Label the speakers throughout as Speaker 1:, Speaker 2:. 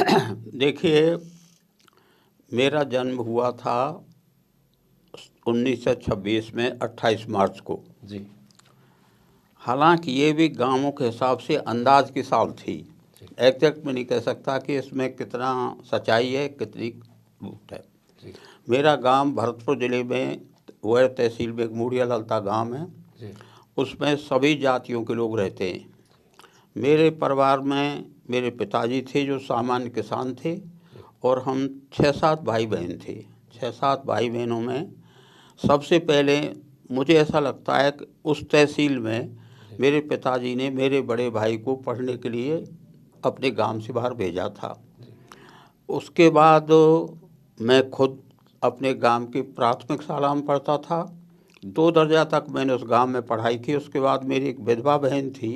Speaker 1: देखिए, मेरा जन्म हुआ था 1926 में 28 मार्च को
Speaker 2: जी।
Speaker 1: हालांकि ये भी गांवों के हिसाब से अंदाज की साल थी। एग्जैक्ट में नहीं कह सकता कि इसमें कितना सच्चाई है, कितनी झूठ है।
Speaker 2: जी।
Speaker 1: मेरा गांव भरतपुर ज़िले में वैर तहसील में एक मुड़िया ललता गांव है
Speaker 2: जी।
Speaker 1: उसमें सभी जातियों के लोग रहते हैं। मेरे परिवार में मेरे पिताजी थे जो सामान्य किसान थे और हम 6-7 भाई बहन थे। 6-7 भाई बहनों में सबसे पहले मुझे ऐसा लगता है कि उस तहसील में मेरे पिताजी ने मेरे बड़े भाई को पढ़ने के लिए अपने गांव से बाहर भेजा था। उसके बाद मैं खुद अपने गांव की प्राथमिक शाला में पढ़ता था। 2 दर्जा तक मैंने उस गांव में पढ़ाई की। उसके बाद मेरी एक विधवा बहन थी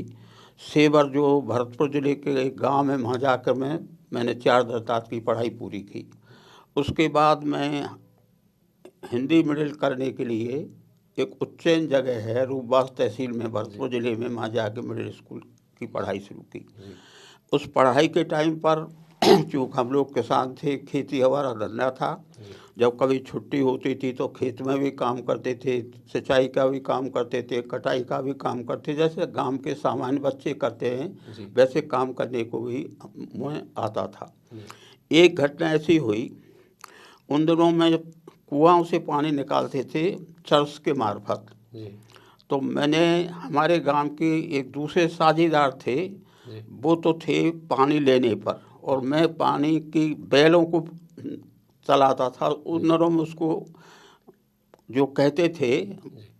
Speaker 1: सेवर, जो भरतपुर ज़िले के एक गांव में, वहाँ जाकर मैंने 4 दर्जा की पढ़ाई पूरी की। उसके बाद मैं हिंदी मिडिल करने के लिए एक उज्जैन जगह है रूपबास तहसील में भरतपुर ज़िले में, वहाँ जाके मिडिल स्कूल की पढ़ाई शुरू की। उस पढ़ाई के टाइम पर चूँकि हम लोग किसान थे, खेती हमारा धंधा था। जब कभी छुट्टी होती थी तो खेत में भी काम करते थे, सिंचाई का भी काम करते थे, कटाई का भी काम करते, जैसे गांव के सामान्य बच्चे करते हैं वैसे काम करने को भी मुझे आता था। एक घटना ऐसी हुई, उन दिनों में कुआं से पानी निकालते थे चर्च के मार्फत। तो मैंने, हमारे गांव के एक दूसरे साझेदार थे, वो तो थे पानी लेने पर, और मैं पानी की बैलों को चलाता था। उन दिनों में उसको जो कहते थे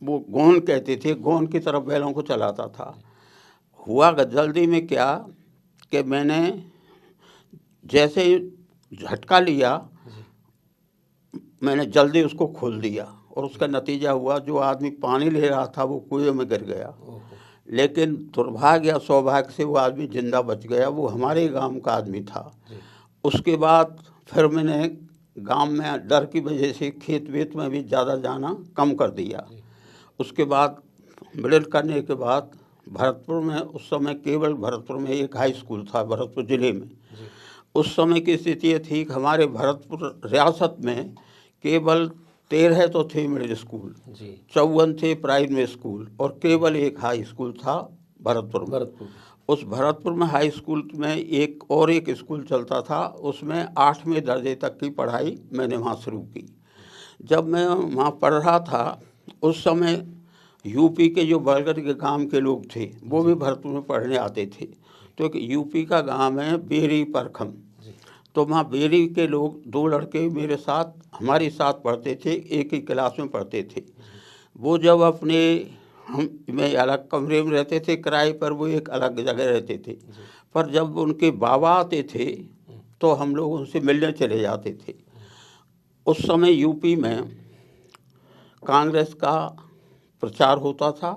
Speaker 1: वो गोन कहते थे, गोन की तरफ बैलों को चलाता था। हुआ जल्दी में क्या कि मैंने जैसे झटका लिया, मैंने जल्दी उसको खोल दिया और उसका नतीजा हुआ जो आदमी पानी ले रहा था वो कुएं में गिर गया। लेकिन दुर्भाग्य या सौभाग्य से वो आदमी जिंदा बच गया। वो हमारे गांव का आदमी था। उसके बाद फिर मैंने गांव में डर की वजह से खेत वेत में भी ज़्यादा जाना कम कर दिया। उसके बाद मिडिल करने के बाद भरतपुर में, उस समय केवल भरतपुर में एक हाई स्कूल था भरतपुर ज़िले में। उस समय की स्थिति ये थी कि हमारे भरतपुर रियासत में केवल 13 तो थे मिडिल स्कूल, 54 थे प्राइमरी स्कूल और केवल एक हाई स्कूल था भरतपुर में। उस भरतपुर में हाई स्कूल में एक स्कूल चलता था, उसमें 8वें दर्जे तक की पढ़ाई मैंने वहाँ शुरू की। जब मैं वहाँ पढ़ रहा था उस समय यूपी के जो बरगद के गांव के लोग थे वो भी भरतपुर में पढ़ने आते थे। तो एक यूपी का गांव है बेरी परखम, तो वहाँ बेरी के लोग 2 लड़के मेरे साथ, हमारे साथ पढ़ते थे, एक ही क्लास में पढ़ते थे। वो जब अपने, हम में अलग कमरे में रहते थे किराए पर, वो एक अलग जगह रहते थे। पर जब उनके बाबा आते थे तो हम लोग उनसे मिलने चले जाते थे। उस समय यूपी में कांग्रेस का प्रचार होता था।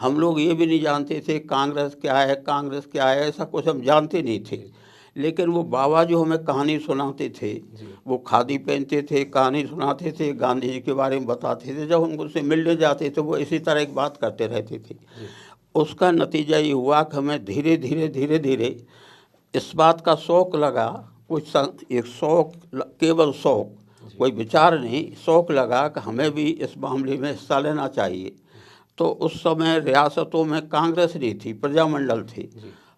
Speaker 1: हम लोग ये भी नहीं जानते थे कांग्रेस क्या है, कांग्रेस क्या है, ऐसा कुछ हम जानते नहीं थे। लेकिन वो बाबा जो हमें कहानी सुनाते थे, वो खादी पहनते थे, कहानी सुनाते थे, गांधी जी के बारे में बताते थे। जब हम उनसे मिलने जाते थे वो इसी तरह एक बात करते रहते थे। उसका नतीजा ये हुआ कि हमें धीरे धीरे इस बात का शौक़ लगा, कुछ एक शौक़, केवल शौक़, कोई विचार नहीं, शौक़ लगा कि हमें भी इस मामले में हिस्सा लेना चाहिए। तो उस समय रियासतों में कांग्रेस नहीं थी, प्रजामंडल थे।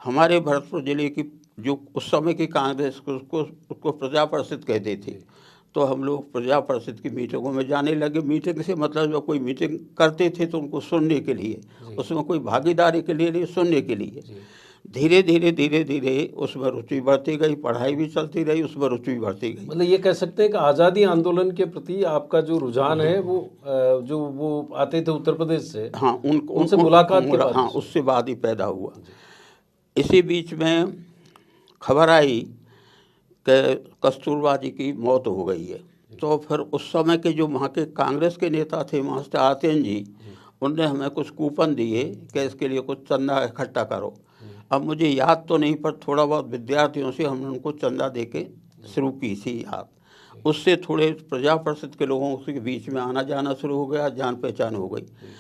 Speaker 1: हमारे भरतपुर ज़िले की जो उस समय की कांग्रेस उसको प्रजा परिषद कहते थे। तो हम लोग प्रजा परिषद की मीटिंगों में जाने लगे। मीटिंग से मतलब जब कोई मीटिंग करते थे तो उनको सुनने के लिए, उसमें कोई भागीदारी के लिए नहीं, सुनने के लिए। धीरे धीरे उसमें रुचि बढ़ती गई, पढ़ाई भी चलती रही, उसमें रुचि भी बढ़ती गई।
Speaker 2: मतलब ये कह सकते हैं कि आज़ादी आंदोलन के प्रति आपका जो रुझान है वो जो वो आते थे उत्तर प्रदेश से,
Speaker 1: हाँ,
Speaker 2: उनसे मुलाकात के बाद,
Speaker 1: हाँ, उससे बाद ही पैदा हुआ। इसी बीच में खबर आई कि कस्तूरबा जी की मौत हो गई है। तो फिर उस समय के जो वहाँ के कांग्रेस के नेता थे मास्टर आतेन जी, उनने हमें कुछ कूपन दिए कि इसके लिए कुछ चंदा इकट्ठा करो। अब मुझे याद तो नहीं, पर थोड़ा बहुत विद्यार्थियों से हमने उनको चंदा दे के शुरू की थी याद। उससे थोड़े प्रजा परिषद के लोगों के बीच में आना जाना शुरू हो गया, जान पहचान हो गई।